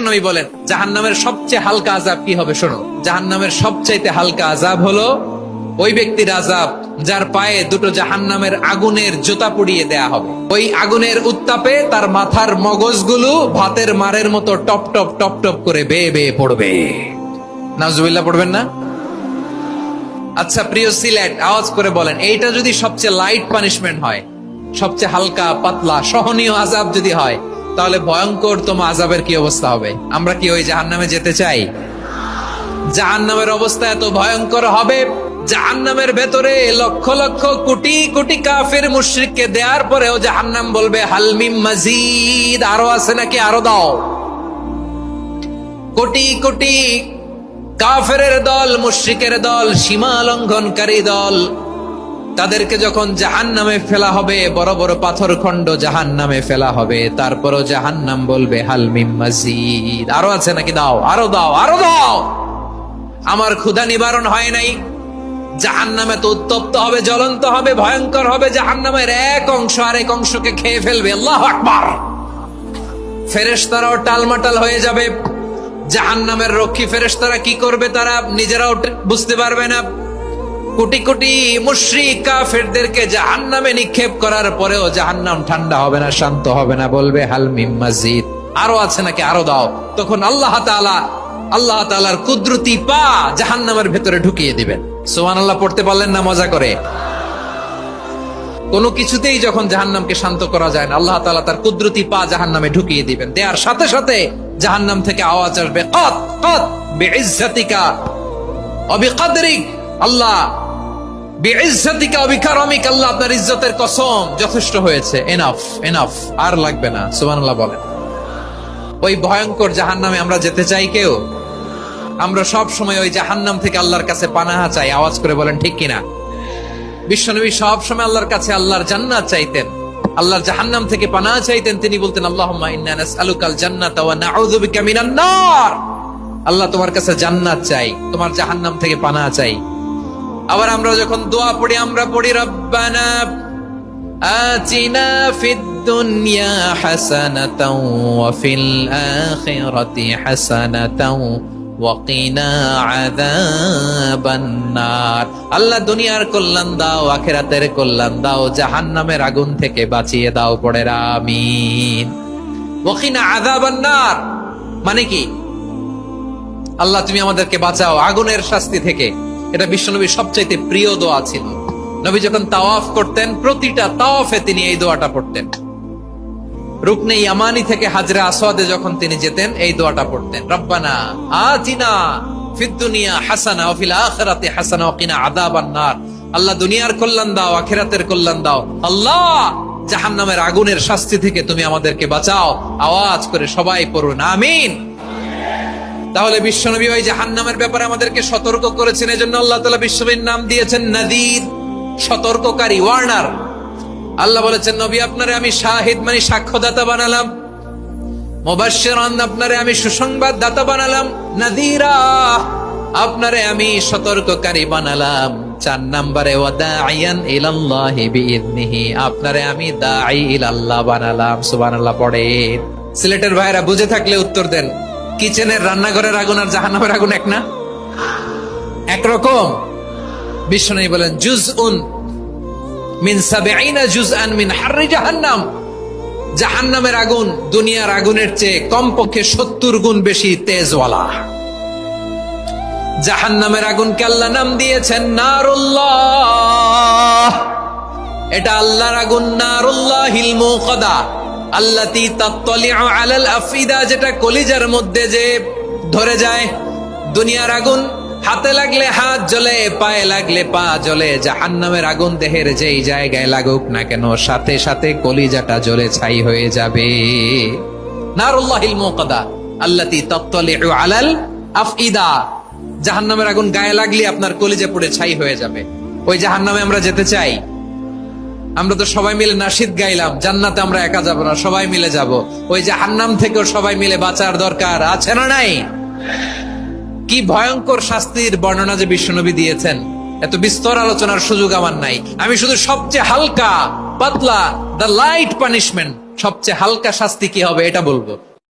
নবী বলেন জাহান্নামের সবচেয়ে হালকা আযাব কি হবে শোনো। জাহান্নামের সবচাইতে হালকা আযাব হলো ওই ব্যক্তির আযাব যার পায়ে দুটো জাহান্নামের আগুনের জুতা পরিয়ে দেয়া হবে। ওই আগুনের উত্তাপে তার মাথার মগজগুলো ভাতের মারের মতো টপ টপ টপ টপ করে বেয়ে বেয়ে পড়বে। নাউজুবিল্লাহ পড়বেন না? আচ্ছা প্রিয় সিলেট, আওয়াজ করে বলেন, এইটা যদি সবচেয়ে লাইট পানিশমেন্ট হয়, সবচেয়ে হালকা পাতলা সহনীয় আযাব যদি হয়, তাহলে ভয়ঙ্কর তোমার আযাবের কি অবস্থা হবে? আমরা কি ওই জাহান্নামে যেতে চাই? জাহান্নামের অবস্থা এত ভয়ঙ্কর হবে, জাহান্নামের ভেতরে লক্ষ লক্ষ কোটি কোটি কাফির মুশরিককে দেওয়ার পরেও জাহান্নাম বলবে হাল মিন মাজিদ, আরো আছে নাকি, আরো দাও। কোটি কোটি কাফেরের দল, মুশরিকের দল, সীমা লঙ্ঘনকারী দল, তাদেরকে যখন জাহান্নামে ফেলা হবে, বড় বড় পাথর খণ্ড জাহান্নামে ফেলা হবে, তারপরও জাহান্নাম বলবে হাল মিন মাজিদ, আরো আছে নাকি, দাও, আরো দাও, আরো দাও। আমার ক্ষুধা নিবারণ হয় নাই। জাহান্নামে তো উত্তপ্ত হবে, জ্বলন্ত হবে, ভয়ঙ্কর হবে। জাহান্নামের এক অংশ আরেক অংশকে খেয়ে ফেলবে। আল্লাহু আকবার। ফেরেশতারাও টালমাটাল হয়ে যাবে। জাহান্নামের রক্ষী ফেরেশতারা কি করবে তারা নিজেরাও বুঝতে পারবে না। কোটি কোটি মুশরিক কাফেরদেরকে জাহান্নামে নিক্ষেপ করার পরেও জাহান্নাম ঠান্ডা হবে না, শান্ত হবে না, বলবে হাল মিন মাজিদ, আরো আছে নাকি, আরো দাও। তখন আল্লাহ তাআলার কুদরতি পা জাহান্নামের ভেতরে ঢুকিয়ে দিবেন। সুবহানাল্লাহ পড়তে পারলেন না মজা করে? কোনো কিছুতেই যখন জাহান্নামকে শান্ত করা যায় না, আল্লাহ তাআলা তার কুদরতি পা জাহান্নামে ঢুকিয়ে দিবেন। দেয়ার সাথে সাথে জাহান্নাম থেকে আওয়াজ আসবে, কাত কাত বিইজ্জাতিকা ওয়া বিকদরিক, আল্লাহ বিইজ্জাতিকা ওয়া বিকারামিক, আল্লাহ আপনার ইজ্জতের কসম, যথেষ্ট হয়েছে, এনাফ এনাফ, আর লাগবে না। সুবহানাল্লাহ বলেন। ওই ভয়ঙ্কর জাহান্নামে আমরা যেতে চাই কেউ? আমরা সব সময় ওই জাহান্নাম থেকে আল্লাহর কাছে পানাহা চাই। আওয়াজ করে বলেন ঠিক কিনা? বিশ্বনবী সব সময় আল্লাহর কাছে আল্লাহর জান্নাত চাইতেন, আল্লাহর জাহান্নাম থেকে পানাহা চাইতেন। তিনি বলতেন আল্লাহুম্মা ইন্না নাসআলুকাল জান্নাতা ওয়া নাউযু বিকা মিনান নার, আল্লাহ তোমার কাছে জান্নাত চাই, তোমার জাহান্নাম থেকে পানাহা চাই। আবার আমরা যখন দোয়া পড়ি, আমরা পড়ি রব্বানা আতিনা ফিদ দুনিয়া হাসানাতাও ওয়া ফিল আখিরাতি হাসানাতাও ওয়া কিনা আযাবান নার, আল্লাহ দুনিয়ার কল্যাণ দাও, আখিরাতের কল্যাণ দাও, জাহান্নামের আগুন থেকে বাঁচিয়ে দাও, পড়ে আমিন। ওয়া কিনা আযাবান নার মানে কি? আল্লাহ তুমি আমাদেরকে বাঁচাও আগুনের শাস্তি থেকে। এটা বিশ্বনবীর সবচাইতে প্রিয় দোয়া ছিল। নবী যখন তাওয়াফ করতেন, প্রতিটা তাওয়াফে তিনি এই দোয়াটা পড়তেন। রুকনে ইয়ামানি থেকে হাজরে আসওয়াদে যখন তিনি যেতেন, এই দোয়াটা পড়তেন, রব্বানা আতিনা ফিদ দুনিয়া হাসানা ওয়া ফিল আখিরাতি হাসানা ওয়া কিনা আযাবান নার, আল্লাহ দুনিয়ার কল্যাণ দাও, আখিরাতের কল্যাণ দাও, আল্লাহ জাহান্নামের আগুনের শাস্তি থেকে তুমি আমাদেরকে বাঁচাও। আওয়াজ করে সবাই পড়ুন আমিন। তাহলে বিশ্বনবী ওই জাহান্নামের ব্যাপারে আমাদেরকে সতর্ক করেছেন। এজন্য আল্লাহ তাআলা বিশ্বনবীর নাম দিয়েছেন নাযীর, সতর্ককারী, ওয়ার্নার। আল্লাহ বলেছেন নবী আপনারে আমি শাহিদ মানে সাক্ষ্যদাতা বানালাম, মুবাশশিরান আপনারে আমি সুসংবাদ দাতা বানালাম, নাযীরা আপনারে আমি সতর্ককারী বানালাম। 4 নম্বরে ওয়া দাঈয়ান ইলাল্লাহি বিইذনিহি, আপনারে আমি দাঈ ইলাল্লাহ বানালাম। সুবহানাল্লাহ পড়েন। সিলেটের ভাইরা বুঝে থাকলে উত্তর দেন, কিচেনের রান্নাঘরের আগুন আর জাহান্নামের আগুন এক না? একরকম? বিশ্বনবী বলেন জুজউন মিন 70 জুজআন মিন হাররি জাহান্নাম, জাহান্নামের আগুন দুনিয়ার আগুনের চেয়ে কমপক্ষে 70 গুণ বেশি তেজওয়ালা। জাহান্নামের আগুনকে আল্লাহ নাম দিয়েছেন নারুল্লাহ। এটা আল্লাহর আগুন, নারুল্লাহিল মুকাদা আল্লাতী তাত্তালিউ আলাল আফিদা, যেটা কলিজার মধ্যে যে ধরে যায়। দুনিয়ার আগুন হাতে লাগলে হাত জ্বলে, পায়ে লাগলে পা জ্বলে। জাহান্নামের আগুন দেহের যেই জায়গায় লাগুক না কেন, সাথে সাথে কলিজাটা জ্বলে ছাই হয়ে যাবে। নারুল্লাহিল মুকাদা আল্লাতী তাত্তালিউ আলাল আফইদা, জাহান্নামের আগুন গায়ে লাগলে আপনার কলিজা পুড়ে ছাই হয়ে যাবে। ওই জাহান্নামে আমরা যেতে চাই? আমরা তো সবাই মিলে নাশিদ গাইলাম, জান্নাতে আমরা একা যাব না, সবাই মিলে যাব। ওই জাহান্নাম থেকেও সবাই মিলে বাঁচার দরকার আছে না নাই? কি ভয়ঙ্কর শাস্তির বর্ণনা যে বিশ্বনবী দিয়েছেন, এত বিস্তর আলোচনার সুযোগ আমার নাই। আমি শুধু সবচেয়ে হালকা পাতলা, দ্য লাইট পানিশমেন্ট, সবচেয়ে হালকা শাস্তি কি হবে এটা বলবো।